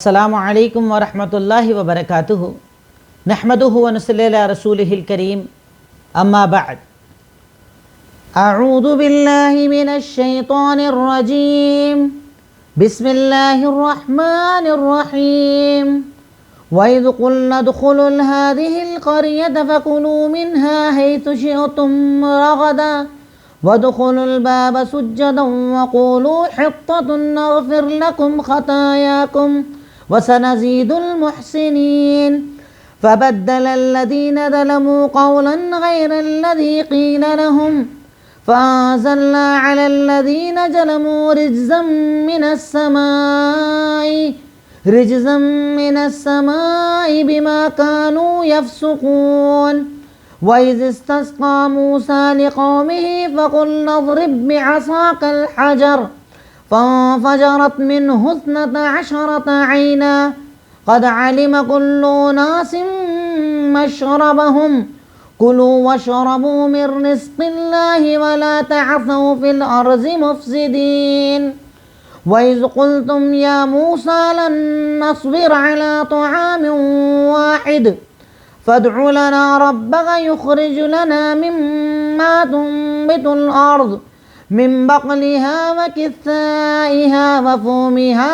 السلام علیکم ورحمۃ اللہ وبرکاتہ نحمدہ ونصلی علی رسولہ الکریم اما بعد اعوذ باللہ من الشیطان الرجیم بسم اللہ الرحمن الرحیم وَإِذْ قُلْنَا ادْخُلُوا هَٰذِهِ الْقَرْيَةَ فَكُلُوا مِنْهَا حَيْثُ شِئْتُمْ رَغَدًا وَادْخُلُوا الْبَابَ سُجَّدًا وَقُولُوا حِطَّةٌ نَغْفِرْ لَكُمْ خَطَايَاكُمْ وَسَنَزِيدُ الْمُحْسِنِينَ فَبَدَّلَ الَّذِينَ ظَلَمُوا قَوْلًا غَيْرَ الَّذِي قِيلَ لَهُمْ فَأَنزَلْنَا عَلَى الَّذِينَ ظَلَمُوا رِجْزًا مِّنَ السَّمَاءِ بِمَا كَانُوا يَفْسُقُونَ وَإِذِ اسْتَسْقَىٰ مُوسَىٰ لِقَوْمِهِ فَقُلْنَا اضْرِب بِّعَصَاكَ الْحَجَرَ فانفجرت منه 12 عينا قد علم كل أناس مشربهم كلوا واشربوا من رزق الله ولا تعثوا في الأرض مفسدين وإذ قلتم يا موسى لن نصبر على طعام واحد فادع لنا ربك يخرج لنا مما تنبت الأرض من بقلها وكثائها وفومها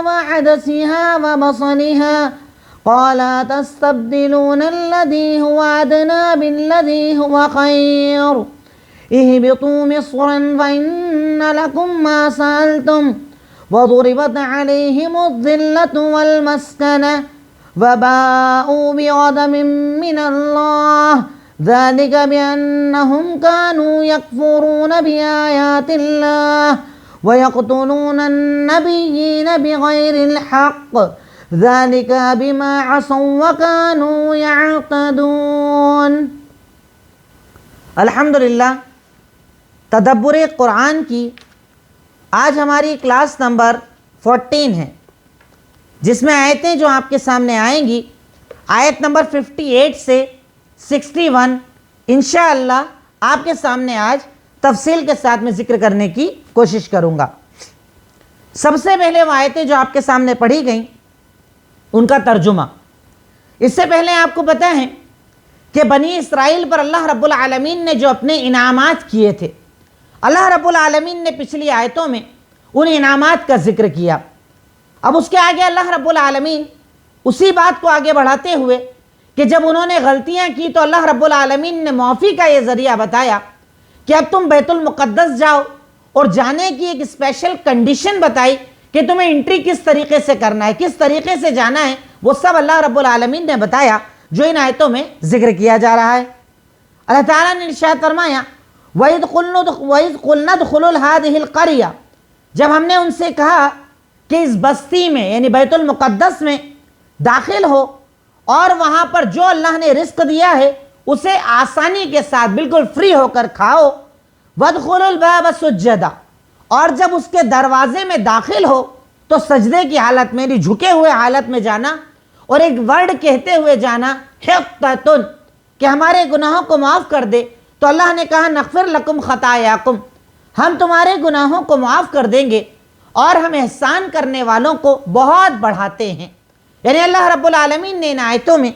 وعدسها وبصلها قال تستبدلون الذي هو أدنى بالذي هو خير اهبطوا مصرا فإن لكم ما سألتم وضربت عليهم الذلة والمسكنة وباءوا بغضب من الله ذلك بأنهم كانوا يكفرون بآيات الله ويقتلون النبيين بغير الحق ذلك بما عصوا وكانوا يعتدون۔ الحمدللہ تدبر قرآن کی آج ہماری کلاس نمبر 14 ہے، جس میں آیتیں جو آپ کے سامنے آئیں گی آیت نمبر 58 سے 61 انشاءاللہ آپ کے سامنے آج تفصیل کے ساتھ میں ذکر کرنے کی کوشش کروں گا۔ سب سے پہلے وہ آیتیں جو آپ کے سامنے پڑھی گئیں ان کا ترجمہ۔ اس سے پہلے آپ کو پتہ ہے کہ بنی اسرائیل پر اللہ رب العالمین نے جو اپنے انعامات کیے تھے، اللہ رب العالمین نے پچھلی آیتوں میں ان انعامات کا ذکر کیا۔ اب اس کے آگے اللہ رب العالمین اسی بات کو آگے بڑھاتے ہوئے کہ جب انہوں نے غلطیاں کی تو اللہ رب العالمین نے معافی کا یہ ذریعہ بتایا کہ اب تم بیت المقدس جاؤ، اور جانے کی ایک اسپیشل کنڈیشن بتائی کہ تمہیں انٹری کس طریقے سے کرنا ہے، کس طریقے سے جانا ہے، وہ سب اللہ رب العالمین نے بتایا جو ان آیتوں میں ذکر کیا جا رہا ہے۔ اللہ تعالیٰ نے ارشاد فرمایا وَإِذْ قُلْنَا ادْخُلُوا هَٰذِهِ الْقَرْيَةَ، جب ہم نے ان سے کہا کہ اس بستی میں یعنی بیت المقدس میں داخل ہو اور وہاں پر جو اللہ نے رزق دیا ہے اسے آسانی کے ساتھ بالکل فری ہو کر کھاؤ، وَادْخُلُوا الْبَابَ سُجَّدًا، اور جب اس کے دروازے میں داخل ہو تو سجدے کی حالت میں یعنی جھکے ہوئے حالت میں جانا، اور ایک ورڈ کہتے ہوئے جانا حِطَّةٌ، کہ ہمارے گناہوں کو معاف کر دے۔ تو اللہ نے کہا نغفر لکم خطایاکم، ہم تمہارے گناہوں کو معاف کر دیں گے اور ہم احسان کرنے والوں کو بہت بڑھاتے ہیں۔ یعنی اللہ رب العالمین نے ان آیتوں میں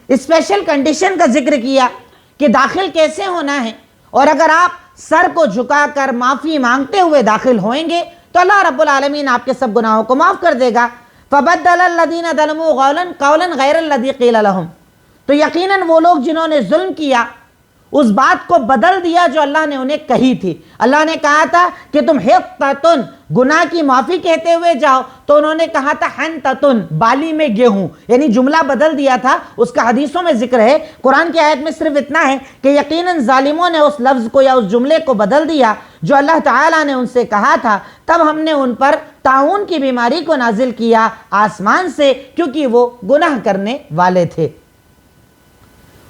اسپیشل کنڈیشن کا ذکر کیا کہ داخل کیسے ہونا ہے، اور اگر آپ سر کو جھکا کر معافی مانگتے ہوئے داخل ہوئیں گے تو اللہ رب العالمین آپ کے سب گناہوں کو معاف کر دے گا۔ فَبَدَّلَ الَّذِينَ ظَلَمُوا قَوْلًا غَيْرَ الَّذِي قِيلَ لَهُمْ، تو یقیناً وہ لوگ جنہوں نے ظلم کیا اس بات کو بدل دیا جو اللہ نے انہیں کہی تھی۔ اللہ نے کہا تھا کہ تم حِطَّةٌ گناہ کی معافی کہتے ہوئے جاؤ، تو انہوں نے کہا تھا حنطۃ بالی میں گیہوں، یعنی جملہ بدل دیا تھا۔ اس کا حدیثوں میں ذکر ہے، قرآن کی آیت میں صرف اتنا ہے کہ یقیناً ظالموں نے اس لفظ کو یا اس جملے کو بدل دیا جو اللہ تعالیٰ نے ان سے کہا تھا، تب ہم نے ان پر طاعون کی بیماری کو نازل کیا آسمان سے، کیونکہ وہ گناہ کرنے والے تھے۔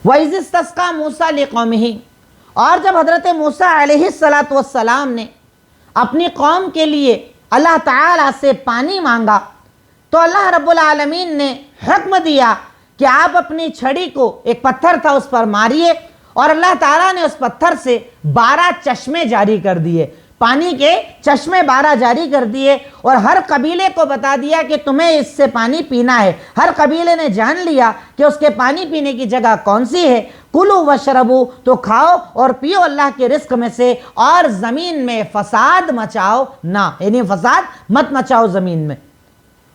وَإِذِ اسْتَسْقَىٰ مُوسَىٰ لِقَوْمِهِ، اور جب حضرت موسیٰ علیہ السلام نے اپنی قوم کے لیے اللہ تعالیٰ سے پانی مانگا تو اللہ رب العالمین نے حکم دیا کہ آپ اپنی چھڑی کو، ایک پتھر تھا اس پر ماریے، اور اللہ تعالیٰ نے اس پتھر سے 12 چشمے جاری کر دیے۔ پانی کے چشمے 12 جاری کر دیے اور ہر قبیلے کو بتا دیا کہ تمہیں اس سے پانی پینا ہے۔ ہر قبیلے نے جان لیا کہ اس کے پانی پینے کی جگہ کون سی ہے۔ کلو وشربو، تو کھاؤ اور پیو اللہ کے رزق میں سے، اور زمین میں فساد مچاؤ نہ، یعنی فساد مت مچاؤ زمین میں۔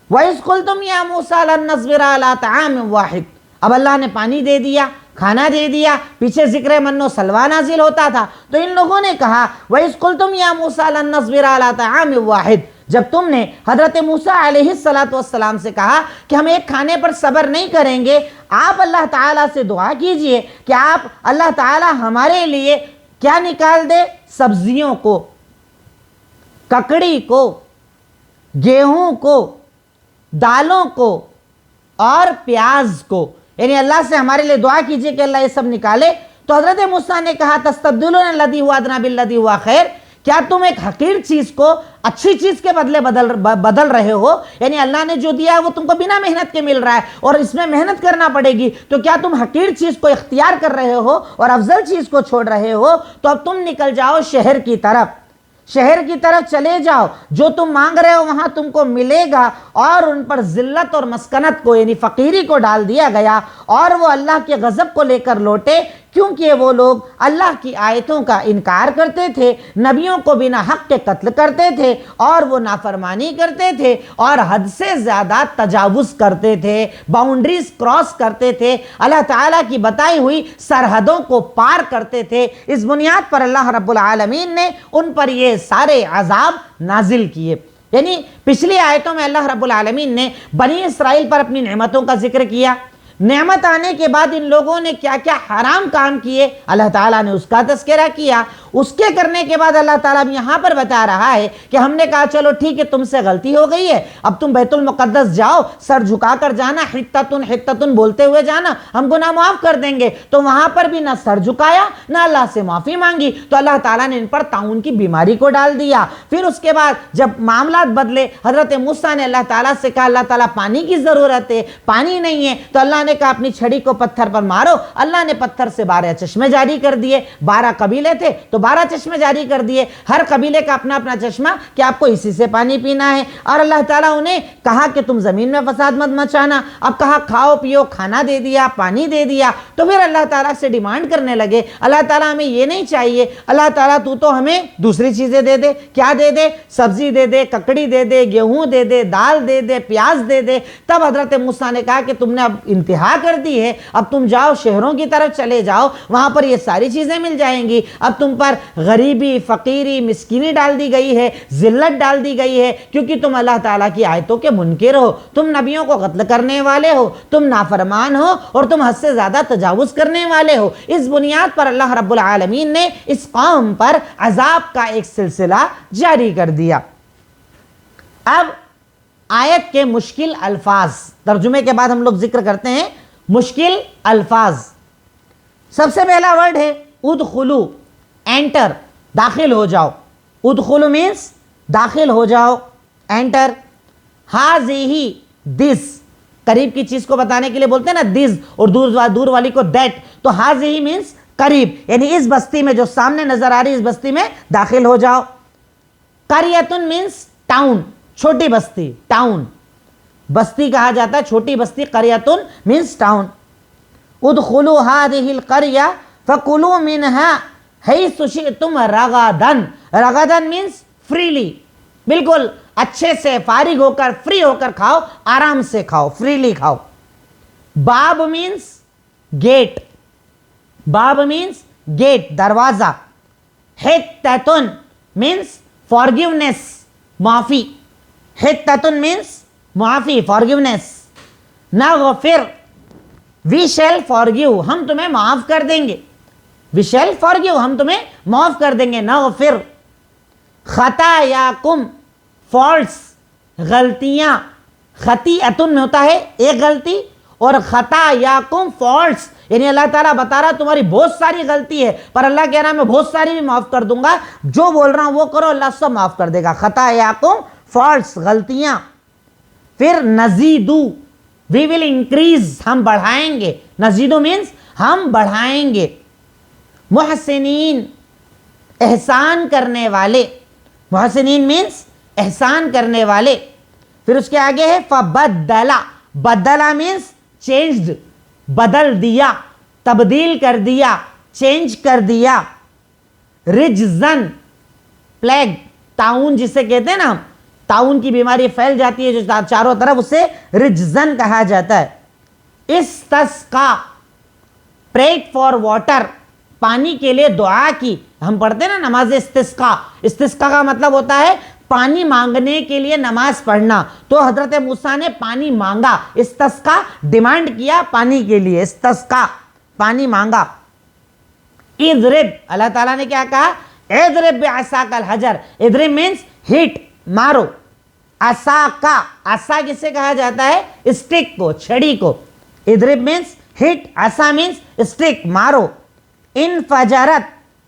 وَإِذْ قُلْتُمْ يَا مُوسَىٰ لَن نَّصْبِرَ عَلَىٰ طَعَامٍ وَاحِدٍ، اب اللہ نے پانی دے دیا، کھانا دے دیا، پیچھے ذکر من و سلوہ نازل ہوتا تھا، تو ان لوگوں نے کہا وَإِذْ قُلْتُمْ يَا مُوسَىٰ لَن نَّصْبِرَ عَلَىٰ طَعَامٍ وَاحِدٍ، جب تم نے حضرت موسیٰ علیہ السلام سے کہا کہ ہم ایک کھانے پر صبر نہیں کریں گے، آپ اللہ تعالیٰ سے دعا کیجئے کہ آپ اللہ تعالیٰ ہمارے لیے کیا نکال دے، سبزیوں کو، ککڑی کو، گیہوں کو، دالوں کو اور پیاز کو، یعنی اللہ سے ہمارے لیے دعا کیجئے کہ اللہ یہ سب نکالے۔ تو حضرت موسیٰ نے کہا تستبدلون الذی ہوا ادنی بالذی ہوا خیر، کیا تم ایک حقیر چیز کو اچھی چیز کے بدلے بدل رہے ہو؟ یعنی اللہ نے جو دیا ہے وہ تم کو بنا محنت کے مل رہا ہے اور اس میں محنت کرنا پڑے گی، تو کیا تم حقیر چیز کو اختیار کر رہے ہو اور افضل چیز کو چھوڑ رہے ہو؟ تو اب تم نکل جاؤ شہر کی طرف، شہر کی طرف چلے جاؤ، جو تم مانگ رہے ہو وہاں تم کو ملے گا۔ اور ان پر ذلت اور مسکنت کو، یعنی فقیری کو ڈال دیا گیا، اور وہ اللہ کے غضب کو لے کر لوٹے، کیونکہ وہ لوگ اللہ کی آیتوں کا انکار کرتے تھے، نبیوں کو بنا حق کے قتل کرتے تھے، اور وہ نافرمانی کرتے تھے اور حد سے زیادہ تجاوز کرتے تھے، باؤنڈریز کراس کرتے تھے، اللہ تعالیٰ کی بتائی ہوئی سرحدوں کو پار کرتے تھے۔ اس بنیاد پر اللہ رب العالمین نے ان پر یہ سارے عذاب نازل کیے۔ یعنی پچھلی آیتوں میں اللہ رب العالمین نے بنی اسرائیل پر اپنی نعمتوں کا ذکر کیا، نعمت آنے کے بعد ان لوگوں نے کیا کیا حرام کام کیے اللہ تعالیٰ نے اس کا تذکرہ کیا۔ اس کے کرنے کے بعد اللہ تعالیٰ یہاں پر بتا رہا ہے کہ ہم نے کہا چلو ٹھیک ہے، تم سے غلطی ہو گئی ہے، اب تم بیت المقدس جاؤ، سر جھکا کر جانا، حتتن حتتن بولتے ہوئے جانا، ہم گناہ معاف کر دیں گے۔ تو وہاں پر بھی نہ سر جھکایا نہ اللہ سے معافی مانگی، تو اللہ تعالیٰ نے ان پر طاعون کی بیماری کو ڈال دیا۔ پھر اس کے بعد جب معاملات بدلے، حضرت موسیٰ نے اللہ تعالیٰ سے کہا اللہ تعالیٰ پانی کی ضرورت ہے، پانی نہیں ہے، تو اللہ نے کہا اپنی چھڑی کو پتھر پر مارو، اللہ نے پتھر سے 12 چشمے جاری کر دیے۔ 12 قبیلے تھے تو 12 چشمے جاری کر دیے، ہر قبیلے کا اپنا اپنا چشمہ کہ آپ کو اسی سے پانی پینا ہے۔ اور اللہ تعالیٰ انہیں کہا کہ تم زمین میں فساد مت مچانا، اب کہا کھاؤ پیو، کھانا دے دیا، پانی دے دیا۔ تو پھر اللہ تعالیٰ سے ڈیمانڈ کرنے لگے اللہ تعالیٰ ہمیں یہ نہیں چاہیے، اللہ تعالیٰ تو ہمیں دوسری چیزیں دے دے، کیا دے دے؟ سبزی دے دے، ککڑی دے دے، گیہوں دے دے، دال دے دے، پیاز دے دے۔ تب حضرت موسیٰ نے کہا کہ تم نے اب انتہا کر دی ہے، اب تم جاؤ شہروں کی طرف چلے جاؤ، وہاں پر یہ ساری چیزیں مل جائیں گی۔ اب تم پر غریبی، فقیری، مسکینی ڈال دی گئی ہے، ذلت ڈال دی گئی ہے، کیونکہ تم اللہ تعالیٰ کی آیتوں کے منکر ہو، تم نبیوں کو قتل کرنے والے ہو، تم نافرمان ہو اور تم حد سے زیادہ تجاوز کرنے والے ہو۔ اس بنیاد پر اللہ رب العالمین نے اس قوم پر عذاب کا ایک سلسلہ جاری کر دیا۔ اب آیت کے مشکل الفاظ، ترجمے کے بعد ہم لوگ ذکر کرتے ہیں مشکل الفاظ۔ سب سے پہلا ورڈ ہے ادخلو، انٹر، داخل ہو جاؤ۔ ادخلو مینس داخل ہو جاؤ، انٹر۔ ہاذیہی، دس، قریب کی چیز کو بتانے کے لیے بولتے ہیں نا دس، اور دور والی کو دیٹ، تو ہاذیہی مینس قریب، یعنی اس بستی میں جو سامنے نظر آ رہی اس بستی میں داخل ہو جاؤ۔ قریۃن مینس ٹاؤن، چھوٹی بستی، ٹاؤن، بستی کہا جاتا ہے چھوٹی بستی، قریۃن مینس ٹاؤن۔ ادخلوا هذه القرية فكلوا منها حيث شئتم رغداً، رغداً مینس فریلی، بالکل اچھے سے فارغ ہو کر، فری ہو کر کھاؤ، آرام سے کھاؤ، فریلی کھاؤ۔ باب مینس گیٹ، باب مینس گیٹ، دروازہ۔ حتتن مینس فارگیونیس، معافی، حتتن مینس معافی، فارگیونیس۔ نغفر، وی شیل فارگیو، ہم تمہیں معاف کر دیں گے، وی شیل فارگیو، ہم تمہیں معاف کر دیں گے۔ نغفر۔ خطایاکم، فالٹس، غلطیاں، خطیئتن میں ہوتا ہے ایک غلطی، اور خطایاکم فالٹس، یعنی اللہ تعالیٰ بتا رہا تمہاری بہت ساری غلطی ہے، پر اللہ کہہ رہا میں بہت ساری بھی معاف کر دوں گا، جو بول رہا ہوں وہ کرو، اللہ سب معاف کر دے گا۔ خطایاکم فالٹس، غلطیاں۔ پھر نزیدو، وی ول انکریز، ہم بڑھائیں گے، نزیدو مینس ہم بڑھائیں گے۔ محسنین، احسان کرنے والے، محسنین مینس احسان کرنے والے. پھر اس کے آگے ہے فبدلا. بدلا مینس چینجڈ, بدل دیا, تبدیل کر دیا, چینج کر دیا. رجزن, پلیگ, طاعون جسے کہتے ہیں نا, طاعون کی بیماری پھیل جاتی ہے جو چاروں طرف, اسے رجزن کہا جاتا ہے. استسقا, پریٹ فار واٹر, پانی کے لیے دعا کی. ہم پڑھتے ہیں نا نماز استسقا. استسقا کا مطلب ہوتا ہے پانی مانگنے کے لیے نماز پڑھنا. تو حضرت موسیٰ نے پانی مانگا, استسقا ڈیمانڈ کیا پانی کے لیے, استسقا پانی مانگا. اضرب, اللہ تعالیٰ نے کیا کہا, اضرب بعصاک الحجر. اضرب مینس ہٹ, مارو. عصاکا, عصا کسے کہا جاتا ہے, اسٹک کو, چھڑی کو. اضرب مینس ہٹ, عصا مینس اسٹک, مارو. انفجرت,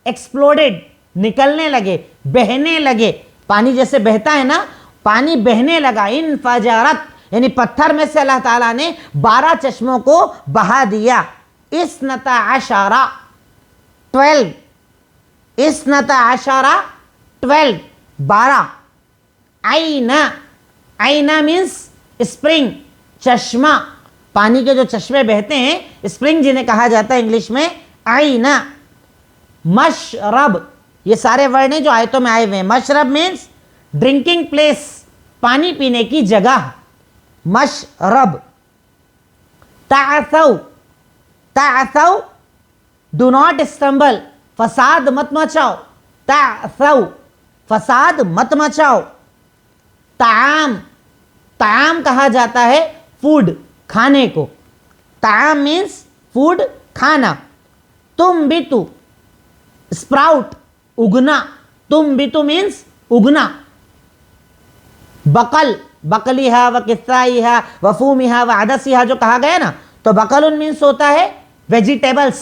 ایکسپلوڈڈ, نکلنے لگے, بہنے لگے. پانی جیسے بہتا ہے نا, پانی بہنے لگا. انفجرت یعنی پتھر میں سے اللہ تعالیٰ نے 12 چشموں کو بہا دیا. اثنتا عشرہ, 12. اثنتا عشرہ 12, 12. عینا, عینا مینس اسپرنگ, چشمہ. پانی کے جو چشمے بہتے ہیں اسپرنگ جنہیں کہا جاتا ہے انگلش میں, عینا. مشرب, یہ سارے ورڈ ہیں جو آیتوں میں آئے ہوئے ہیں. مشرب مینس ڈرنکنگ پلیس, پانی پینے کی جگہ, مشرب. تعثو, تعثو ڈو ناٹ اسٹمبل, فساد مت مچاؤ. تعثو, فساد مت مچاؤ. طعام, طعام کہا جاتا ہے فوڈ, کھانے کو. طعام مینس فوڈ, کھانا. تنبتو, اسپراؤٹ, اگنا. تنبتو مینس اگنا. بقل, بقلیہا وکثائیہا وفومہا وعدسیہا جو کہا گیا نا, تو بقل مینس ہوتا ہے ویجیٹیبلز.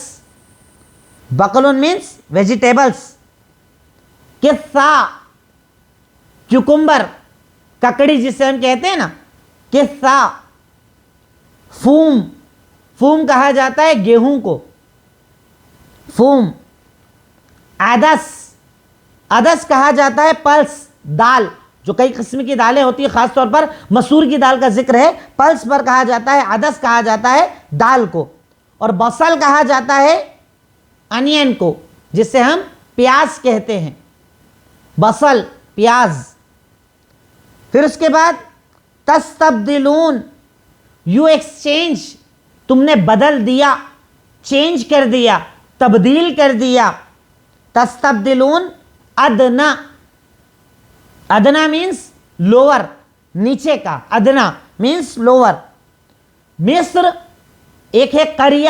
بقل مینس ویجیٹیبلز. کثا, کیوکمبر, ککڑی جسے ہم کہتے ہیں نا, کثا. فوم, فوم کہا جاتا ہے گیہوں کو, فوم. عدس, عدس کہا جاتا ہے پلس, دال. جو کئی قسم کی دالیں ہوتی ہیں, خاص طور پر مسور کی دال کا ذکر ہے, پلس پر کہا جاتا ہے, عدس کہا جاتا ہے دال کو. اور بصل کہا جاتا ہے انین کو, جسے ہم پیاز کہتے ہیں. بصل, پیاز. پھر اس کے بعد تستبدلون, یو ایکسچینج, تم نے بدل دیا, چینج کر دیا, تبدیل کر دیا. تستبدلون. ادنا, ادنا مینس لوور, نیچے کا. ادنا مینس لوور. مصر, ایک ہے قریہ,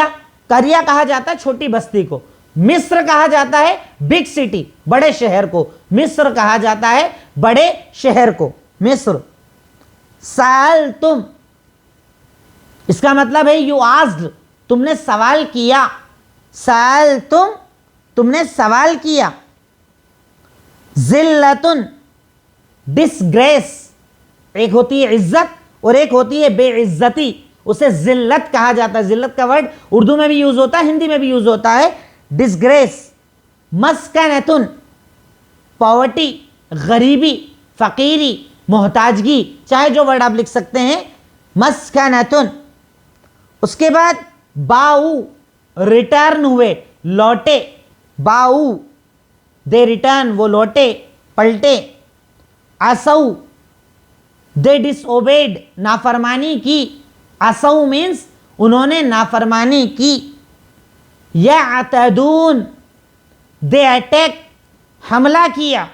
قریہ کہا جاتا ہے چھوٹی بستی کو. مصر کہا جاتا ہے بگ سٹی, بڑے شہر کو. مصر کہا جاتا ہے بڑے شہر کو, مصر. سألتم, اس کا مطلب ہے یو آسڈ, تم نے سوال کیا. سألتم, تم نے سوال کیا. ذلتن, ڈسگریس, ایک ہوتی ہے عزت اور ایک ہوتی ہے بے عزتی, اسے ذلت کہا جاتا ہے. ذلت کا ورڈ اردو میں بھی یوز ہوتا ہے, ہندی میں بھی یوز ہوتا ہے, ڈسگریس. مسکنتن, پاورٹی, غریبی, فقیری, محتاجگی, چاہے جو ورڈ آپ لکھ سکتے ہیں. مسکنتن. اس کے بعد باؤ, ریٹرن ہوئے, لوٹے. باؤ, دے ریٹرن, وہ لوٹے, پلٹے. عصو, دے ڈس اوبیڈ, نافرمانی کی. عصو مینس انہوں نے نافرمانی کی. یعتدون, دے اٹیک, حملہ کیا.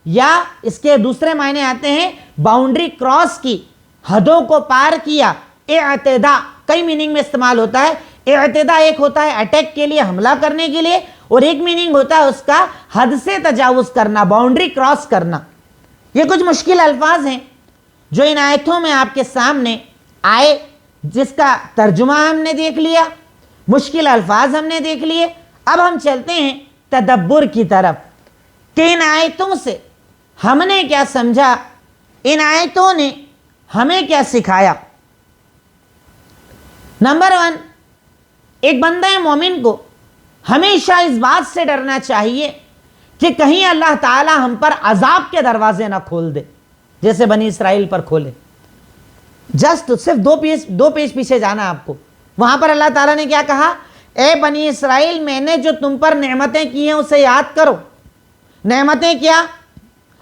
یا اس کے دوسرے معنی آتے ہیں باؤنڈری کراس کی, حدوں کو پار کیا. اعتدا کئی میننگ میں استعمال ہوتا ہے. اعتدا ایک ہوتا ہے اٹیک کے لیے, حملہ کرنے کے لیے, اور ایک میننگ ہوتا ہے اس کا حد سے تجاوز کرنا, باؤنڈری کراس کرنا. یہ کچھ مشکل الفاظ ہیں جو ان آیتوں میں آپ کے سامنے آئے, جس کا ترجمہ ہم نے دیکھ لیا, مشکل الفاظ ہم نے دیکھ لیے. اب ہم چلتے ہیں تدبر کی طرف کہ ان آیتوں سے ہم نے کیا سمجھا, ان آیتوں نے ہمیں کیا سکھایا. نمبر 1, ایک بندہ مومن کو ہمیشہ اس بات سے ڈرنا چاہیے کہ کہیں اللہ تعالی ہم پر عذاب کے دروازے نہ کھول دے جیسے بنی اسرائیل پر کھولے. جسٹ صرف دو پیج پیچھے جانا آپ کو. وہاں پر اللہ تعالیٰ نے کیا کہا؟ اے بنی اسرائیل، میں نے جو تم پر نعمتیں کی ہیں اسے یاد کرو. نعمتیں کیا؟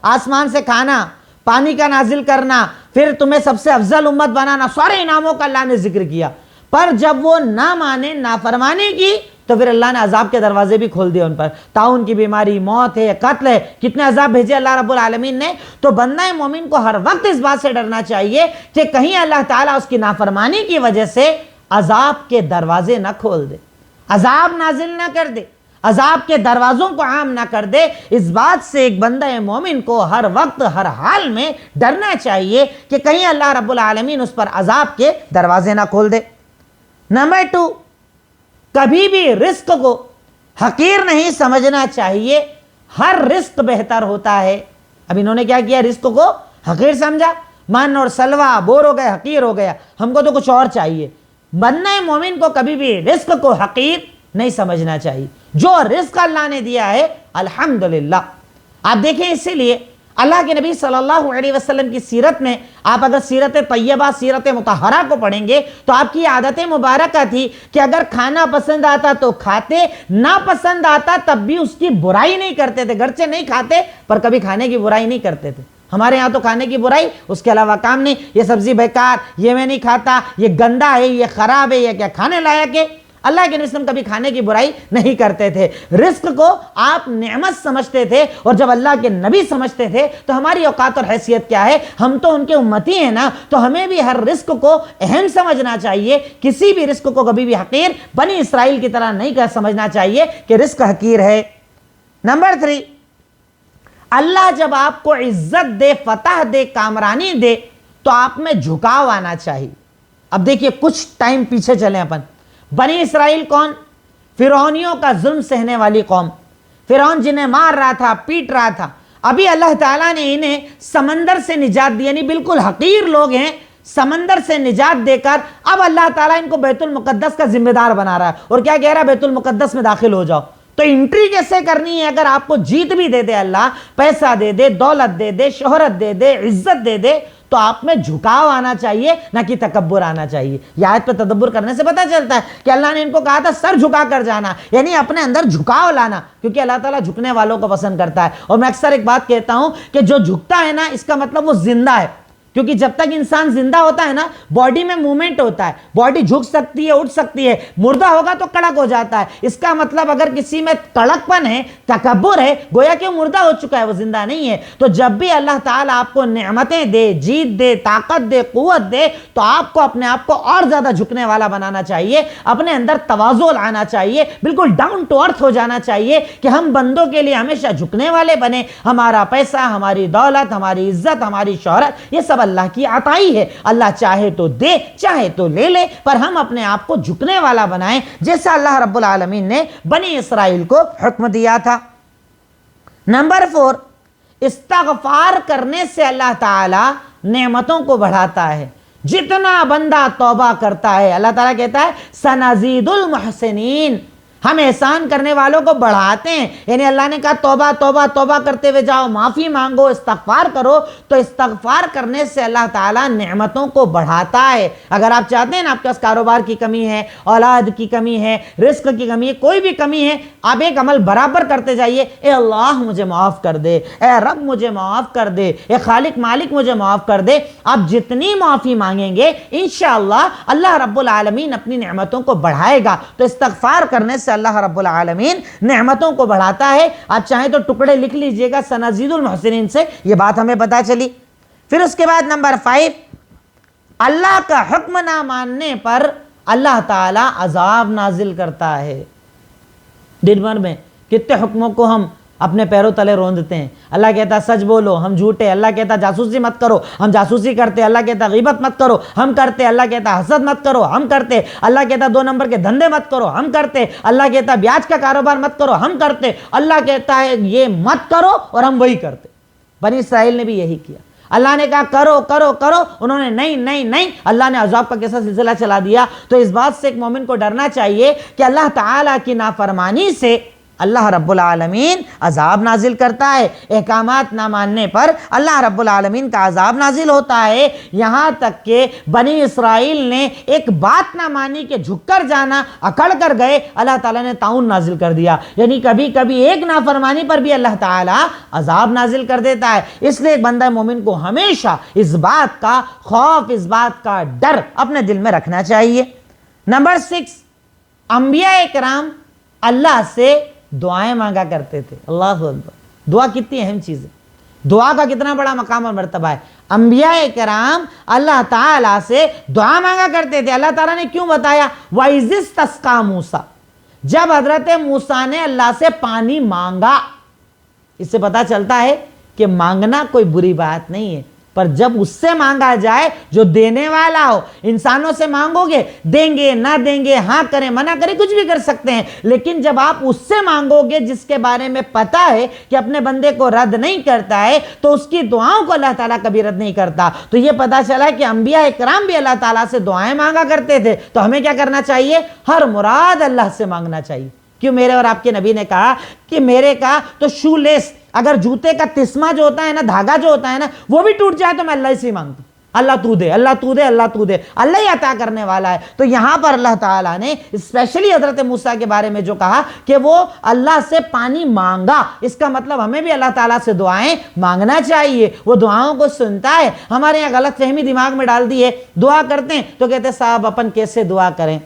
آسمان سے کھانا، پانی کا نازل کرنا، پھر تمہیں سب سے افضل امت بنانا، سارے انعاموں کا اللہ نے ذکر کیا. پر جب وہ نہ مانے، نافرمانی کی، تو پھر اللہ نے عذاب کے دروازے بھی کھول دیے ان پر. طاعون کی بیماری، موت ہے، قتل ہے، کتنے عذاب بھیجے اللہ رب العالمین نے. تو بندہ مومن کو ہر وقت اس بات سے ڈرنا چاہیے کہ کہیں اللہ تعالیٰ اس کی نافرمانی کی وجہ سے عذاب کے دروازے نہ کھول دے، عذاب نازل نہ کر دے، عذاب کے دروازوں کو عام نہ کر دے. اس بات سے ایک بندہ مومن کو ہر وقت ہر حال میں ڈرنا چاہیے کہ کہیں اللہ رب العالمین اس پر عذاب کے دروازے نہ کھول دے. نمبر 2، کبھی بھی رزق کو حقیر نہیں سمجھنا چاہیے. ہر رزق بہتر ہوتا ہے. اب انہوں نے کیا کیا؟ رزق کو حقیر سمجھا. من اور سلوہ بور ہو گئے، حقیر ہو گیا، ہم کو تو کچھ اور چاہیے. بندہ مومن کو کبھی بھی رزق کو حقیر نہیں سمجھنا چاہیے. جو رزق اللہ نے دیا ہے الحمدللہ. آپ دیکھیں، اسی لیے اللہ کے نبی صلی اللہ علیہ وسلم کی سیرت میں آپ اگر سیرت طیبہ، سیرت مطہرہ کو پڑھیں گے تو آپ کی عادت مبارکہ تھی کہ اگر کھانا پسند آتا تو کھاتے، نہ پسند آتا تب بھی اس کی برائی نہیں کرتے تھے. گرچہ نہیں کھاتے پر کبھی کھانے کی برائی نہیں کرتے تھے. ہمارے ہاں تو کھانے کی برائی، اس کے علاوہ کام نہیں. یہ سبزی بیکار، یہ میں نہیں کھاتا، یہ گندا ہے، یہ خراب ہے، یہ کیا کھانے لائق ہے؟ اللہ کے نبی صلی اللہ علیہ وسلم کبھی کھانے کی برائی نہیں کرتے تھے. رزق کو آپ نعمت سمجھتے تھے، اور جب اللہ کے نبی سمجھتے تھے تو ہماری اوقات اور حیثیت کیا ہے؟ ہم تو ان کے امتی ہیں نا. تو ہمیں بھی ہر رزق کو اہم سمجھنا چاہیے. کسی بھی رزق کو کبھی بھی حقیر بنی اسرائیل کی طرح نہیں سمجھنا چاہیے کہ رزق حقیر ہے. نمبر 3، اللہ جب آپ کو عزت دے، فتح دے، کامرانی دے تو آپ میں جھکاؤ آنا چاہیے. اب دیکھیے کچھ ٹائم پیچھے چلیں اپن. بنی اسرائیل کون؟ فرعونیوں کا ظلم سہنے والی قوم. فرعون جنہیں مار رہا تھا، پیٹ رہا تھا. ابھی اللہ تعالیٰ نے انہیں سمندر سے نجات دی، یعنی بالکل حقیر لوگ ہیں. سمندر سے نجات دے کر اب اللہ تعالیٰ ان کو بیت المقدس کا ذمہ دار بنا رہا ہے. اور کیا کہہ رہا ہے؟ بیت المقدس میں داخل ہو جاؤ. تو انٹری کیسے کرنی ہے؟ اگر آپ کو جیت بھی دے دے اللہ، پیسہ دے دے، دولت دے دے، شہرت دے دے، عزت دے دے، تو آپ میں جھکاؤ آنا چاہیے، نہ کہ تکبر آنا چاہیے. یہ آیت پہ تدبر کرنے سے پتہ چلتا ہے کہ اللہ نے ان کو کہا تھا سر جھکا کر جانا، یعنی اپنے اندر جھکاؤ لانا، کیونکہ اللہ تعالیٰ جھکنے والوں کو پسند کرتا ہے. اور میں اکثر ایک بات کہتا ہوں کہ جو جھکتا ہے نا، اس کا مطلب وہ زندہ ہے. کیونکہ جب تک انسان زندہ ہوتا ہے نا، باڈی میں مومنٹ ہوتا ہے، باڈی جھک سکتی ہے، اٹھ سکتی ہے. مردہ ہوگا تو کڑک ہو جاتا ہے. اس کا مطلب اگر کسی میں کڑک پن ہے، تکبر ہے، گویا کہ وہ مردہ ہو چکا ہے، وہ زندہ نہیں ہے. تو جب بھی اللہ تعالیٰ آپ کو نعمتیں دے، جیت دے، طاقت دے، قوت دے، تو آپ کو اپنے آپ کو اور زیادہ جھکنے والا بنانا چاہیے. اپنے اندر تواضع لانا چاہیے، بالکل ڈاؤن ٹو ارتھ ہو جانا چاہیے کہ ہم بندوں کے لیے ہمیشہ جھکنے والے بنے. ہمارا پیسہ، ہماری دولت، ہماری عزت، ہماری شہرت، یہ سب اللہ کی عطائی ہے. اللہ چاہے تو دے، چاہے تو لے لے، پر ہم اپنے آپ کو جھکنے والا بنائیں جیسا اللہ رب العالمین نے بنی اسرائیل کو حکم دیا تھا. نمبر 4، استغفار کرنے سے اللہ تعالی نعمتوں کو بڑھاتا ہے. جتنا بندہ توبہ کرتا ہے، اللہ تعالیٰ کہتا ہے سنزید المحسنین، ہم احسان کرنے والوں کو بڑھاتے ہیں. یعنی اللہ نے کہا توبہ توبہ توبہ کرتے ہوئے جاؤ، معافی مانگو، استغفار کرو. تو استغفار کرنے سے اللہ تعالیٰ نعمتوں کو بڑھاتا ہے. اگر آپ چاہتے ہیں نا، آپ کے پاس کاروبار کی کمی ہے، اولاد کی کمی ہے، رزق کی کمی ہے، کوئی بھی کمی ہے، آپ ایک عمل برابر کرتے جائیے. اے اللہ مجھے معاف کر دے، اے رب مجھے معاف کر دے، اے خالق مالک مجھے معاف کر دے. آپ جتنی معافی مانگیں گے انشاءاللہ اللہ رب العالمین اپنی نعمتوں کو بڑھائے گا. تو استغفار کرنے سے اللہ رب العالمین نعمتوں کو بڑھاتا ہے. آپ چاہیں تو ٹکڑے لکھ لیجئے گا سنزید المحسنین سے، یہ بات ہمیں پتہ چلی. پھر اس کے بعد نمبر 5، اللہ کا حکم نہ ماننے پر اللہ تعالی عذاب نازل کرتا ہے. دن بھر میں کتنے حکموں کو ہم اپنے پیروں تلے روندتے ہیں. اللہ کہتا سچ بولو، ہم جھوٹے. اللہ کہتا جاسوسی مت کرو، ہم جاسوسی کرتے. اللہ کہتا غیبت مت کرو، ہم کرتے. اللہ کہتا حسد مت کرو، ہم کرتے. اللہ کہتا 2 نمبر کے دھندے مت کرو، ہم کرتے. اللہ کہتا بیاج کا کاروبار مت کرو، ہم کرتے. اللہ کہتا ہے یہ مت کرو، اور ہم وہی کرتے. بنی اسرائیل نے بھی یہی کیا. اللہ نے کہا کرو کرو کرو، انہوں نے نہیں نہیں نہیں. اللہ نے عذاب کا کیسا سلسلہ چلا دیا. تو اس بات سے ایک مومن کو ڈرنا چاہیے کہ اللہ تعالیٰ کی نافرمانی سے اللہ رب العالمین عذاب نازل کرتا ہے، احکامات نہ ماننے پر اللہ رب العالمین کا عذاب نازل ہوتا ہے، یہاں تک کہ بنی اسرائیل نے ایک بات نہ مانی کہ جھک کر جانا، اکڑ کر گئے، اللہ تعالیٰ نے طاعون نازل کر دیا، یعنی کبھی کبھی ایک نافرمانی پر بھی اللہ تعالیٰ عذاب نازل کر دیتا ہے۔ اس لیے ایک بندہ مومن کو ہمیشہ اس بات کا خوف، اس بات کا ڈر اپنے دل میں رکھنا چاہیے۔ نمبر 6، انبیاء کرام اللہ سے دعائیں مانگا کرتے تھے۔ اللہ اکبر، دعا کتنی اہم چیز ہے، دعا کا کتنا بڑا مقام اور مرتبہ ہے۔ انبیاء کرام اللہ تعالیٰ سے دعا مانگا کرتے تھے۔ اللہ تعالیٰ نے کیوں بتایا؟ وَإِذِ اسْتَسْقَىٰ مُوسیٰ، جب حضرت موسیٰ نے اللہ سے پانی مانگا۔ اس سے پتہ چلتا ہے کہ مانگنا کوئی بری بات نہیں ہے، پر جب اس سے مانگا جائے جو دینے والا ہو۔ انسانوں سے مانگو گے، دیں گے نہ دیں گے، ہاں کریں منع کریں، کچھ بھی کر سکتے ہیں، لیکن جب آپ اس سے مانگو گے جس کے بارے میں پتہ ہے کہ اپنے بندے کو رد نہیں کرتا ہے، تو اس کی دعاؤں کو اللہ تعالیٰ کبھی رد نہیں کرتا۔ تو یہ پتہ چلا کہ انبیاء کرام بھی اللہ تعالیٰ سے دعائیں مانگا کرتے تھے۔ تو ہمیں کیا کرنا چاہیے؟ ہر مراد اللہ سے مانگنا چاہیے۔ کیوں؟ میرے اور آپ کے نبی نے کہا کہ میرے کا تو شو لیس، اگر جوتے کا تسمہ جو ہوتا ہے نا، دھاگا جو ہوتا ہے نا، وہ بھی ٹوٹ جائے تو میں اللہ سے ہی مانگتا ہوں، اللہ تو دے، اللہ تو دے، اللہ تو دے، اللہ ہی عطا کرنے والا ہے۔ تو یہاں پر اللہ تعالیٰ نے اسپیشلی حضرت موسیٰ کے بارے میں جو کہا کہ وہ اللہ سے پانی مانگا، اس کا مطلب ہمیں بھی اللہ تعالیٰ سے دعائیں مانگنا چاہیے۔ وہ دعاؤں کو سنتا ہے۔ ہمارے یہاں غلط فہمی دماغ میں ڈال دی ہے، دعا کرتے ہیں تو کہتے ہیں صاحب اپن کیسے دعا کریں،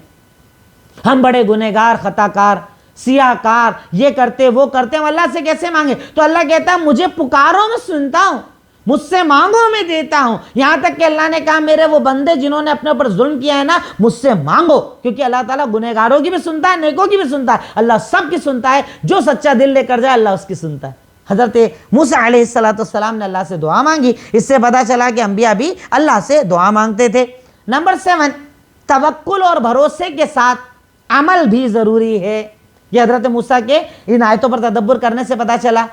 ہم بڑے گنہگار، خطا کار، سیاہ کار، یہ کرتے وہ کرتے ہیں، اللہ سے کیسے مانگے؟ تو اللہ کہتا ہے مجھے پکارو میں سنتا ہوں، مجھ سے مانگو میں دیتا ہوں۔ یہاں تک کہ اللہ نے کہا میرے وہ بندے جنہوں نے اپنے اوپر ظلم کیا ہے نا، مجھ سے مانگو، کیونکہ اللہ تعالیٰ گنہگاروں کی بھی سنتا ہے، نیکوں کی بھی سنتا ہے، اللہ سب کی سنتا ہے۔ جو سچا دل لے کر جائے اللہ اس کی سنتا ہے۔ حضرت موسیٰ علیہ السلام نے اللہ سے دعا مانگی، اس سے پتہ چلا کہ انبیاء بھی اللہ سے دعا مانگتے تھے۔ نمبر 7، توکل اور بھروسے کے ساتھ عمل بھی ضروری ہے۔ یہ حضرت موسیٰ کے ان آیتوں پر تدبر کرنے سے پتہ چلا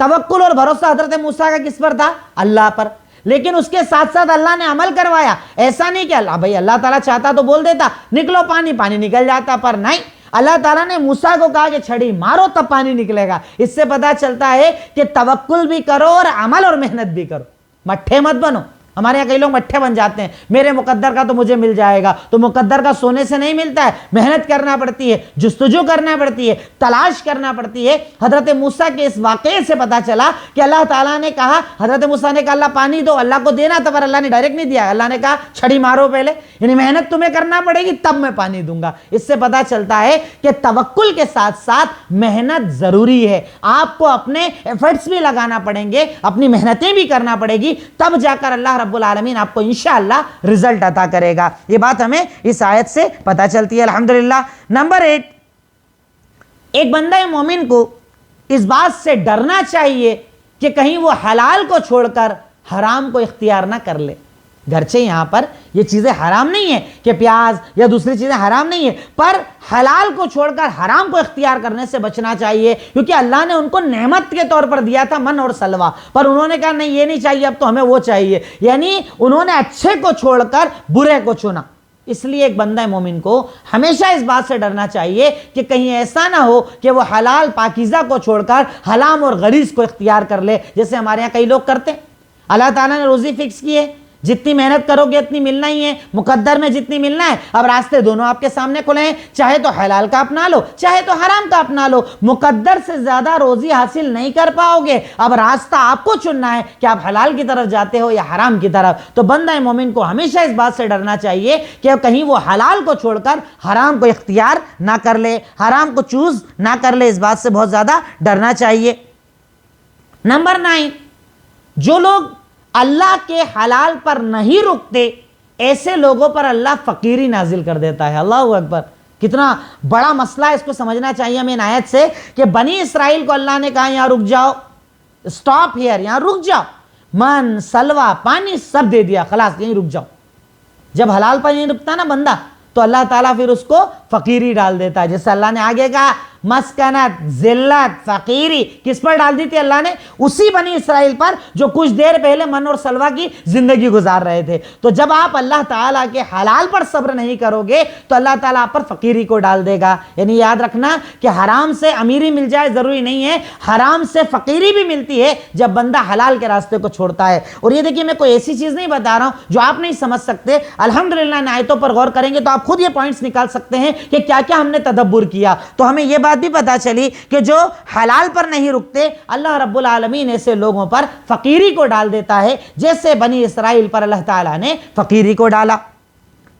توکل اور بھروسہ حضرت موسیٰ کا کس پر تھا؟ اللہ پر، لیکن اس کے ساتھ ساتھ اللہ نے عمل کروایا۔ ایسا نہیں کہ اللہ تعالیٰ چاہتا تو بول دیتا نکلو پانی نکل جاتا، پر نہیں، اللہ تعالیٰ نے موسیٰ کو کہا کہ چھڑی مارو تب پانی نکلے گا۔ اس سے پتہ چلتا ہے کہ توکل بھی کرو اور عمل اور محنت بھی کرو، مٹھے مت بنو۔ ہمارے یہاں کئی لوگ مٹھے بن جاتے ہیں، میرے مقدر کا تو مجھے مل جائے گا، تو مقدر کا سونے سے نہیں ملتا ہے، محنت کرنا پڑتی ہے، جستجو کرنا پڑتی ہے، تلاش کرنا پڑتی ہے۔ حضرت موسیٰ کے اس واقعے سے پتہ چلا کہ اللہ تعالیٰ نے کہا، حضرت موسیٰ نے کہا اللہ پانی دو، اللہ کو دینا تھا، پر اللہ نے ڈائریکٹ نہیں دیا، اللہ نے کہا چھڑی مارو پہلے، یعنی محنت تمہیں کرنا پڑے گی تب میں پانی دوں گا۔ اس سے پتہ چلتا ہے کہ توکل کے ساتھ ساتھ محنت ضروری ہے، آپ کو اپنے ایفرٹس بھی لگانا پڑیں گے، اپنی محنتیں بھی کرنا پڑے گی، تب جا کر اللہ رب العالمین آپ کو انشاءاللہ رزلٹ عطا کرے گا۔ یہ بات ہمیں اس آیت سے پتہ چلتی ہے الحمدللہ۔ نمبر 8، ایک بندہ مومن کو اس بات سے ڈرنا چاہیے کہ کہیں وہ حلال کو چھوڑ کر حرام کو اختیار نہ کر لے۔ گرچہ یہاں پر یہ چیزیں حرام نہیں ہیں کہ پیاز یا دوسری چیزیں حرام نہیں ہیں، پر حلال کو چھوڑ کر حرام کو اختیار کرنے سے بچنا چاہیے، کیونکہ اللہ نے ان کو نعمت کے طور پر دیا تھا من اور سلوہ، پر انہوں نے کہا نہیں یہ نہیں چاہیے، اب تو ہمیں وہ چاہیے، یعنی انہوں نے اچھے کو چھوڑ کر برے کو چنا۔ اس لیے ایک بندہ مومن کو ہمیشہ اس بات سے ڈرنا چاہیے کہ کہیں ایسا نہ ہو کہ وہ حلال پاکیزہ کو چھوڑ کر حرام اور غلیظ کو اختیار کر لے، جیسے ہمارے یہاں کئی لوگ کرتے ہیں۔ اللہ تعالیٰ نے روزی فکس کی ہے، جتنی محنت کرو گے اتنی ملنا ہی ہے، مقدر میں جتنی ملنا ہے، اب راستے دونوں آپ کے سامنے کھلے ہیں، چاہے تو حلال کا اپنا لو، چاہے تو حرام کا اپنا لو، مقدر سے زیادہ روزی حاصل نہیں کر پاؤ گے، اب راستہ آپ کو چننا ہے کہ آپ حلال کی طرف جاتے ہو یا حرام کی طرف۔ تو بندہ مومن کو ہمیشہ اس بات سے ڈرنا چاہیے کہ کہیں وہ حلال کو چھوڑ کر حرام کو اختیار نہ کر لے، حرام کو چوز نہ کر لے، اس بات سے بہت زیادہ ڈرنا چاہیے۔ نمبر 9، جو لوگ اللہ کے حلال پر نہیں رکتے، ایسے لوگوں پر اللہ فقیری نازل کر دیتا ہے۔ اللہ اکبر، کتنا بڑا مسئلہ ہے، اس کو سمجھنا چاہیے ہمیں ان آیت سے کہ بنی اسرائیل کو اللہ نے کہا یہاں رک جاؤ، سٹاپ ہیئر، یہاں رک جاؤ، من سلوہ پانی سب دے دیا، خلاص یہیں رک جاؤ۔ جب حلال پر نہیں رکتا نا بندہ تو اللہ تعالیٰ پھر اس کو فقیری ڈال دیتا ہے. جیسے اللہ نے آگے کہا مسکنت ذلت فقیری کس پر ڈال دی تھی اللہ نے؟ اسی بنی اسرائیل پر جو کچھ دیر پہلے من اور سلوہ کی زندگی گزار رہے تھے. تو جب آپ اللہ تعالیٰ کے حلال پر صبر نہیں کرو گے تو اللہ تعالیٰ آپ پر فقیری کو ڈال دے گا. یعنی یاد رکھنا کہ حرام سے امیری مل جائے ضروری نہیں ہے, حرام سے فقیری بھی ملتی ہے جب بندہ حلال کے راستے کو چھوڑتا ہے. اور یہ دیکھیے میں کوئی ایسی چیز نہیں بتا رہا ہوں جو آپ نہیں سمجھ سکتے. الحمدللہ ان آیتوں پر غور کریں گے تو آپ خود یہ پوائنٹس نکال سکتے ہیں کہ کیا کیا ہم نے تدبر کیا. تو ہمیں یہ بات بھی پتا چلی کہ جو حلال پر نہیں رکتے اللہ رب العالمین ایسے لوگوں پر فقیری کو ڈال دیتا ہے, جیسے بنی اسرائیل پر اللہ تعالیٰ نے فقیری کو ڈالا.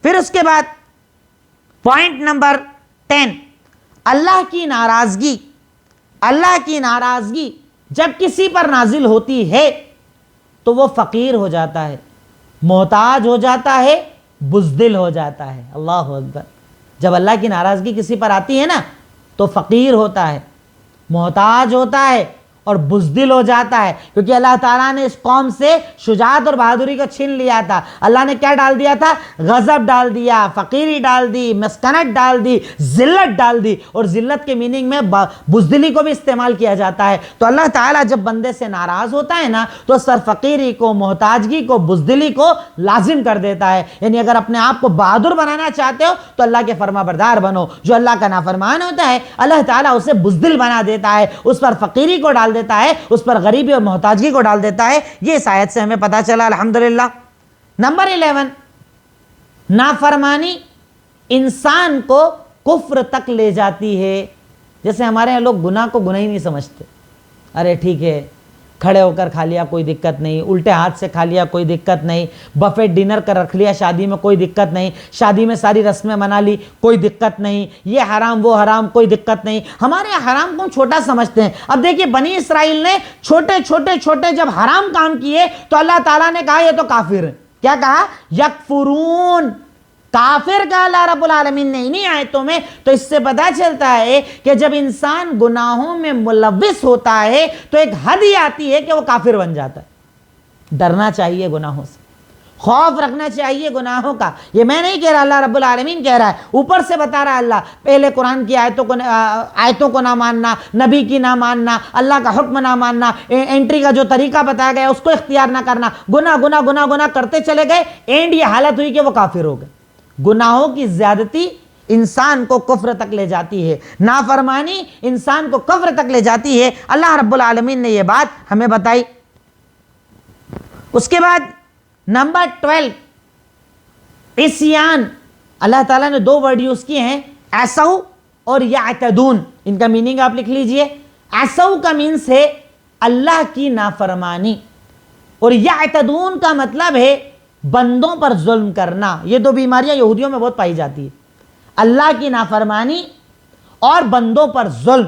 پھر اس کے بعد پوائنٹ نمبر 10, اللہ کی ناراضگی. اللہ کی ناراضگی جب کسی پر نازل ہوتی ہے تو وہ فقیر ہو جاتا ہے, محتاج ہو جاتا ہے, بزدل ہو جاتا ہے. اللہ اکبر. جب اللہ کی ناراضگی کسی پر آتی ہے نا تو فقیر ہوتا ہے, محتاج ہوتا ہے اور بزدل ہو جاتا ہے, کیونکہ اللہ تعالیٰ نے اس قوم سے شجاعت اور بہادری کو چھین لیا تھا. اللہ نے کیا ڈال دیا تھا؟ غضب ڈال دیا, فقیری ڈال دی, مسکنت ڈال دی, ذلت ڈال دی. اور ذلت کے میننگ میں بزدلی کو بھی استعمال کیا جاتا ہے. تو اللہ تعالیٰ جب بندے سے ناراض ہوتا ہے نا تو سر فقیری کو, محتاجگی کو, بزدلی کو لازم کر دیتا ہے. یعنی اگر اپنے آپ کو بہادر بنانا چاہتے ہو تو اللہ کے فرما بردار بنو. جو اللہ کا نافرمان ہوتا ہے اللہ تعالیٰ اسے بزدل بنا دیتا ہے, اس پر فقیری کو ڈال دیتا ہے, اس پر غریبی اور محتاجگی کو ڈال دیتا ہے. یہ اس آیت سے ہمیں پتا چلا الحمدللہ. نمبر 11, نافرمانی انسان کو کفر تک لے جاتی ہے. جیسے ہمارے یہاں لوگ گناہ کو گناہ ہی نہیں سمجھتے. ارے ٹھیک ہے کھڑے ہو کر کھا لیا کوئی دقت نہیں, الٹے ہاتھ سے کھا لیا کوئی دقت نہیں, بفیٹ ڈنر کر رکھ لیا شادی میں کوئی دقت نہیں, شادی میں ساری رسمیں منا لی کوئی دقت نہیں, یہ حرام وہ حرام کوئی دقت نہیں. ہمارے حرام کو ہم چھوٹا سمجھتے ہیں. اب دیکھیے بنی اسرائیل نے چھوٹے چھوٹے چھوٹے جب حرام کام کیے تو اللہ تعالیٰ نے کہا یہ تو کافر ہیں. کیا کہا؟ یکفرون. کافر کا اللہ رب العالمین نے انہی آیتوں میں. تو اس سے پتا چلتا ہے کہ جب انسان گناہوں میں ملوث ہوتا ہے تو ایک حد ہی آتی ہے کہ وہ کافر بن جاتا ہے. ڈرنا چاہیے گناہوں سے, خوف رکھنا چاہیے گناہوں کا. یہ میں نہیں کہہ رہا, اللہ رب العالمین کہہ رہا ہے, اوپر سے بتا رہا ہے اللہ. پہلے قرآن کی آیتوں کو نہ ماننا, نبی کی نہ ماننا, اللہ کا حکم نہ ماننا, انٹری کا جو طریقہ بتایا گیا اس کو اختیار نہ کرنا, گناہ گناہ گناہ گناہ کرتے چلے گئے, اینڈ یہ حالت ہوئی کہ وہ کافر ہو گئے. گناہوں کی زیادتی انسان کو کفر تک لے جاتی ہے, نافرمانی انسان کو کفر تک لے جاتی ہے. اللہ رب العالمین نے یہ بات ہمیں بتائی. اس کے بعد نمبر 12, عصیان. اللہ تعالیٰ نے 2 ورڈ یوز کیے ہیں, عصوا اور یعتدون. ان کا میننگ آپ لکھ لیجئے. عصوا کا مینس ہے اللہ کی نافرمانی, اور یعتدون کا مطلب ہے بندوں پر ظلم کرنا. یہ 2 بیماریاں یہودیوں میں بہت پائی جاتی ہے, اللہ کی نافرمانی اور بندوں پر ظلم.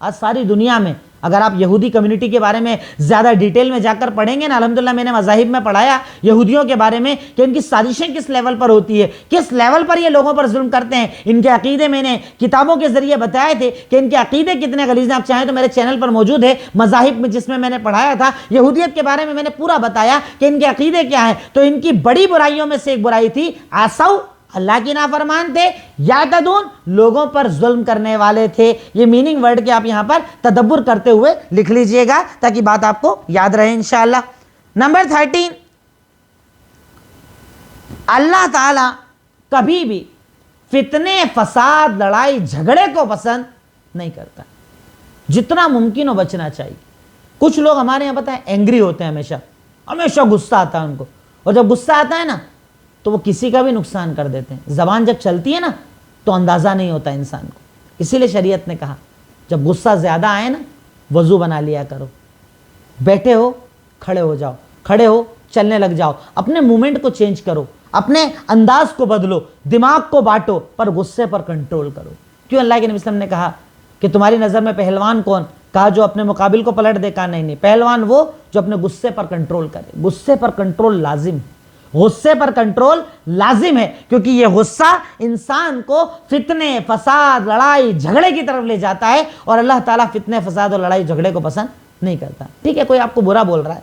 آج ساری دنیا میں اگر آپ یہودی کمیونٹی کے بارے میں زیادہ ڈیٹیل میں جا کر پڑھیں گے نا, الحمدللہ میں نے مذاہب میں پڑھایا یہودیوں کے بارے میں کہ ان کی سازشیں کس لیول پر ہوتی ہے, کس لیول پر یہ لوگوں پر ظلم کرتے ہیں. ان کے عقیدے میں نے کتابوں کے ذریعے بتائے تھے کہ ان کے عقیدے کتنے غلیظ ہیں. آپ چاہیں تو میرے چینل پر موجود ہے مذاہب میں, جس میں نے پڑھایا تھا یہودیت کے بارے میں نے پورا بتایا کہ ان کے عقیدے کیا ہیں. تو ان کی بڑی برائیوں میں سے ایک برائی تھی عصوا, اللہ کی نافرمان تھے, یعتدون لوگوں پر ظلم کرنے والے تھے. یہ میننگ ورڈ کے آپ یہاں پر تدبر کرتے ہوئے لکھ لیجئے گا تاکہ بات آپ کو یاد رہے انشاءاللہ. نمبر 13, اللہ تعالیٰ کبھی بھی فتنے, فساد, لڑائی جھگڑے کو پسند نہیں کرتا. جتنا ممکن ہو بچنا چاہیے. کچھ لوگ ہمارے یہاں پتہ ہے اینگری ہوتے ہیں, ہمیشہ غصہ آتا ہے ان کو, اور جب غصہ آتا ہے نا تو وہ کسی کا بھی نقصان کر دیتے ہیں. زبان جب چلتی ہے نا تو اندازہ نہیں ہوتا انسان کو. اسی لیے شریعت نے کہا جب غصہ زیادہ آئے نا وضو بنا لیا کرو, بیٹھے ہو کھڑے ہو جاؤ, کھڑے ہو چلنے لگ جاؤ, اپنے مومنٹ کو چینج کرو, اپنے انداز کو بدلو, دماغ کو بانٹو, پر غصے پر کنٹرول کرو. کیوں اللہ کے نبی صلی اللہ علیہ وسلم نے کہا کہ تمہاری نظر میں پہلوان کون؟ کہا جو اپنے مقابل کو پلٹ دے. کہا نہیں, پہلوان وہ جو اپنے غصے پر کنٹرول کرے. غصے پر کنٹرول لازم ہے, غصے پر کنٹرول لازم ہے, کیونکہ یہ غصہ انسان کو فتنے, فساد, لڑائی جھگڑے کی طرف لے جاتا ہے, اور اللہ تعالیٰ فتنے, فساد اور لڑائی جھگڑے کو پسند نہیں کرتا. ٹھیک ہے, کوئی آپ کو برا بول رہا ہے,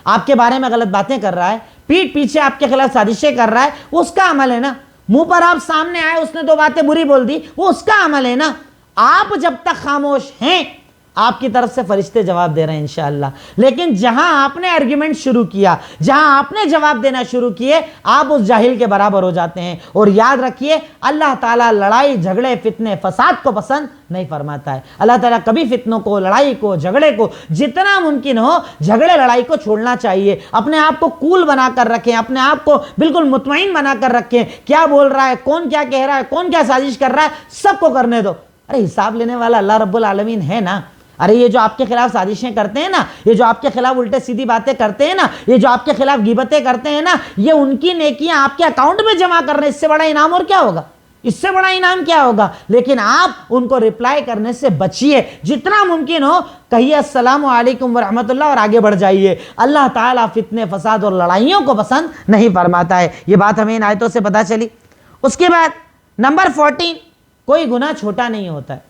آپ کے بارے میں غلط باتیں کر رہا ہے, پیٹھ پیچھے آپ کے خلاف سازشیں کر رہا ہے, وہ اس کا عمل ہے نا, منہ پر آپ سامنے آئے، اس نے دو باتیں بری بول دی، وہ اس کا عمل ہے نا. آپ جب تک خاموش ہیں آپ کی طرف سے فرشتے جواب دے رہے ہیں انشاءاللہ. لیکن جہاں آپ نے آرگیومنٹ شروع کیا، جہاں آپ نے جواب دینا شروع کیے، آپ اس جاہل کے برابر ہو جاتے ہیں. اور یاد رکھیے اللہ تعالیٰ لڑائی جھگڑے فتنے فساد کو پسند نہیں فرماتا ہے. اللہ تعالیٰ کبھی فتنوں کو، لڑائی کو، جھگڑے کو جتنا ممکن ہو جھگڑے لڑائی کو چھوڑنا چاہیے. اپنے آپ کو کول بنا کر رکھیں، اپنے آپ کو بالکل مطمئن بنا کر رکھیں. کیا بول رہا ہے، کون کیا کہہ رہا ہے، کون کیا سازش کر رہا ہے، سب کو کرنے دو. ارے حساب لینے والا اللہ رب العالمین ہے نا. ارے یہ جو آپ کے خلاف سازشیں کرتے ہیں نا، یہ جو آپ کے خلاف الٹے سیدھی باتیں کرتے ہیں نا، یہ جو آپ کے خلاف غیبتیں کرتے ہیں نا، یہ ان کی نیکیاں آپ کے اکاؤنٹ میں جمع کر رہے ہیں. اس سے بڑا انعام اور کیا ہوگا؟ اس سے بڑا انعام کیا ہوگا؟ لیکن آپ ان کو رپلائی کرنے سے بچیے. جتنا ممکن ہو کہیے السلام علیکم ورحمۃ اللہ اور آگے بڑھ جائیے. اللہ تعالیٰ فتنے فساد اور لڑائیوں کو پسند نہیں فرماتا ہے. یہ بات ہمیں ان آیتوں سے پتہ چلی. اس کے بعد نمبر 14، کوئی گناہ چھوٹا نہیں ہوتا ہے.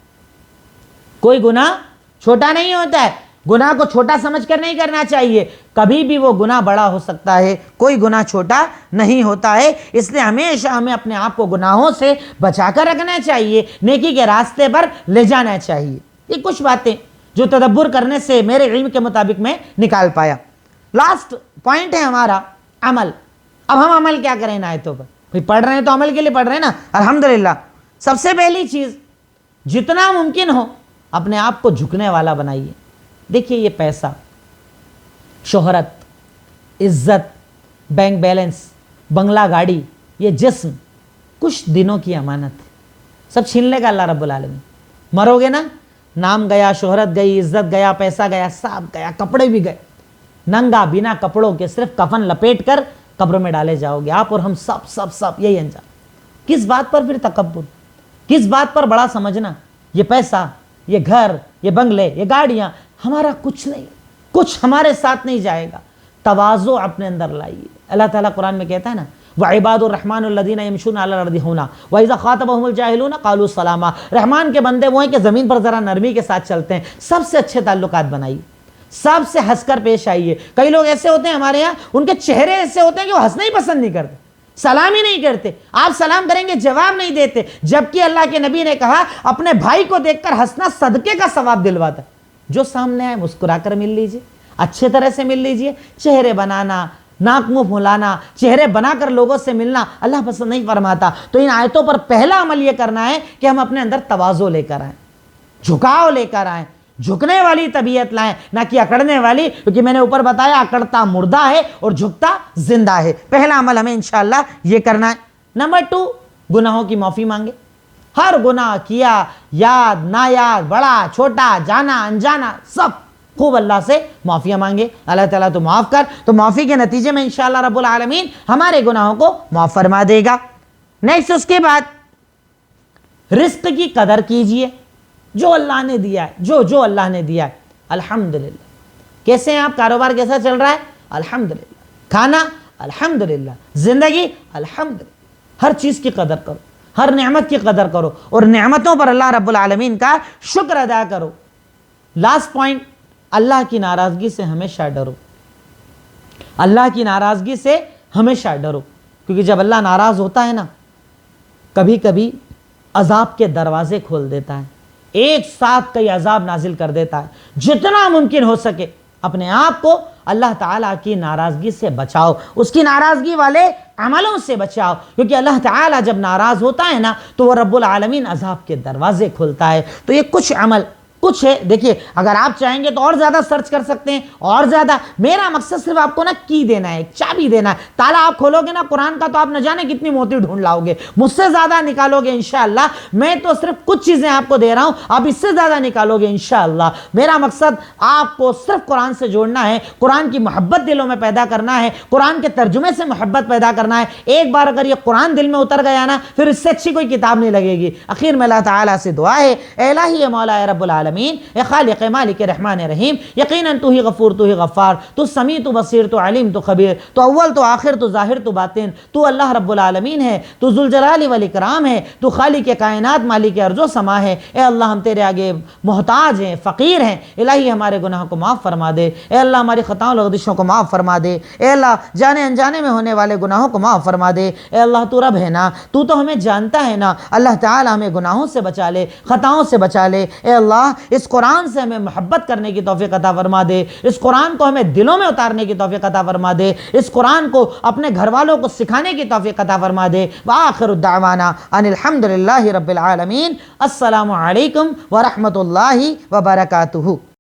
کوئی گناہ چھوٹا نہیں ہوتا ہے. گناہ کو چھوٹا سمجھ کر نہیں کرنا چاہیے. کبھی بھی وہ گناہ بڑا ہو سکتا ہے، کوئی گناہ چھوٹا نہیں ہوتا ہے. اس لیے ہمیشہ ہمیں اپنے آپ کو گناہوں سے بچا کر رکھنا چاہیے، نیکی کے راستے پر لے جانا چاہیے. یہ کچھ باتیں جو تدبر کرنے سے میرے علم کے مطابق میں نکال پایا. لاسٹ پوائنٹ ہے ہمارا عمل. اب ہم عمل کیا کریں ان آیتوں پر؟ پڑھ رہے ہیں تو عمل کے لیے پڑھ رہے ہیں نا، الحمدللہ. سب سے پہلی چیز، جتنا ممکن ہو اپنے آپ کو جھکنے والا بنائیے. دیکھیے یہ پیسہ، شہرت، عزت، بینک بیلنس، بنگلہ گاڑی، یہ جسم کچھ دنوں کی امانت ہے. سب چھین لے گا اللہ رب العالمین. مرو گے نا، نام گیا، شہرت گئی، عزت گیا، پیسہ گیا، سب گیا، کپڑے بھی گئے. ننگا بنا کپڑوں کے صرف کفن لپیٹ کر قبر میں ڈالے جاؤ گے آپ اور ہم سب یہی انجام. کس بات پر پھر تکبر، کس بات پر بڑا سمجھنا؟ یہ پیسہ، یہ گھر، یہ بنگلے، یہ گاڑیاں ہمارا کچھ نہیں، کچھ ہمارے ساتھ نہیں جائے گا. تواضع اپنے اندر لائیے. اللہ تعالیٰ قرآن میں کہتا ہے نا وَعِبَادُ الرَّحْمَنُ الَّذِينَ يَمْشُونَ عَلَى الْأَرْضِ هَوْنًا وَإِذَا خَاطَبَهُمُ الْجَاهِلُونَ قَالُوا سَلَامًا. رحمان کے بندے وہ ہیں کہ زمین پر ذرا نرمی کے ساتھ چلتے ہیں. سب سے اچھے تعلقات بنائیے، سب سے ہنس کر پیش آئیے. کئی لوگ ایسے ہوتے ہیں ہمارے یہاں، ان کے چہرے ایسے ہوتے ہیں کہ وہ ہنسنا ہی پسند نہیں کرتے، سلام ہی نہیں کرتے. آپ سلام کریں گے جواب نہیں دیتے، جبکہ اللہ کے نبی نے کہا اپنے بھائی کو دیکھ کر ہنسنا صدقے کا ثواب دلواتا ہے. جو سامنے آئے مسکرا کر مل لیجئے، اچھے طرح سے مل لیجئے. چہرے بنانا، ناک منہ پھلانا، چہرے بنا کر لوگوں سے ملنا اللہ پسند نہیں فرماتا. تو ان آیتوں پر پہلا عمل یہ کرنا ہے کہ ہم اپنے اندر تواضع لے کر آئیں، جھکاؤ لے کر آئیں، جھکنے والی طبیعت لائیں، نہ کہ اکڑنے والی. کیونکہ میں نے اوپر بتایا اکڑتا مردہ ہے اور جھکتا زندہ ہے. پہلا عمل ہمیں انشاءاللہ یہ کرنا ہے. نمبر 2، گناہوں کی معافی مانگے. ہر گناہ کیا، یاد نایاد، بڑا چھوٹا، جانا انجانا، سب خوب اللہ سے معافیاں مانگے. اللہ تعالیٰ تو معاف کر، تو معافی کے نتیجے میں انشاءاللہ رب العالمین ہمارے گناہوں کو معاف فرما دے گا. نیکسٹ، اس کے بعد رزق کی قدر کیجئے. جو اللہ نے دیا ہے، جو اللہ نے دیا ہے الحمدللہ. کیسے ہیں آپ؟ کاروبار کیسا چل رہا ہے؟ الحمدللہ. کھانا الحمدللہ. زندگی الحمدللہ. ہر چیز کی قدر کرو، ہر نعمت کی قدر کرو اور نعمتوں پر اللہ رب العالمین کا شکر ادا کرو. لاسٹ پوائنٹ، اللہ کی ناراضگی سے ہمیشہ ڈرو. اللہ کی ناراضگی سے ہمیشہ ڈرو. کیونکہ جب اللہ ناراض ہوتا ہے نا، کبھی کبھی عذاب کے دروازے کھول دیتا ہے، ایک ساتھ کئی عذاب نازل کر دیتا ہے. جتنا ممکن ہو سکے اپنے آپ کو اللہ تعالیٰ کی ناراضگی سے بچاؤ، اس کی ناراضگی والے عملوں سے بچاؤ. کیونکہ اللہ تعالیٰ جب ناراض ہوتا ہے نا تو وہ رب العالمین عذاب کے دروازے کھولتا ہے. تو یہ کچھ عمل کچھ ہے. دیکھیے اگر آپ چاہیں گے تو اور زیادہ سرچ کر سکتے ہیں، اور زیادہ. میرا مقصد صرف آپ کو نا کی دینا ہے، ایک چابی دینا ہے. تالا آپ کھولو گے نا قرآن کا تو آپ نہ جانے کتنی موتی ڈھونڈ لاؤ گے، مجھ سے زیادہ نکالو گے انشاءاللہ. میں تو صرف کچھ چیزیں آپ کو دے رہا ہوں، آپ اس سے زیادہ نکالو گے انشاءاللہ. میرا مقصد آپ کو صرف قرآن سے جوڑنا ہے، قرآن کی محبت دلوں میں پیدا کرنا ہے، قرآن کے ترجمے سے محبت پیدا کرنا ہے. ایک بار اگر یہ قرآن دل میں اتر گیا نا، پھر اس سے اچھی کوئی کتاب نہیں لگے گی. اخیر میں اللہ تعالیٰ سے دعا ہے، اے الہی مولا اے رب العالمین، العالمین، اے خالق مالک رحمان رحیم، یقیناً تو ہی غفور، تو ہی غفار، تو سمیع، تو بصیر، تو علیم، تو خبیر، تو اول، تو آخر، تو ظاہر، تو باطن، تو اللہ رب العالمین ہے، تو ذوالجلال والاکرام ہے، تو خالق کائنات مالک ارض و سما ہے۔ اے اللہ ہم تیرے آگے محتاج ہیں، فقیر ہیں، الہی ہمارے گناہوں کو معاف فرما دے، اے اللہ ہماری خطاؤں لغزشوں کو معاف فرما دے، اے اللہ جانے انجانے میں ہونے والے گناہوں کو معاف فرما دے، اے اللہ تو رب ہے نا، تو ہمیں جانتا ہے نا، اللہ تعالی ہمیں گناہوں سے بچا لے، خطاؤں سے بچا لے، اے اللہ اس قرآن سے ہمیں محبت کرنے کی توفیق عطا فرما دے، اس قرآن کو ہمیں دلوں میں اتارنے کی توفیق عطا فرما دے، اس قرآن کو اپنے گھر والوں کو سکھانے کی توفیق عطا فرما دے۔ وآخر الدعوانا ان الحمدللہ رب العالمین۔ السلام علیکم ورحمۃ اللہ وبرکاتہ۔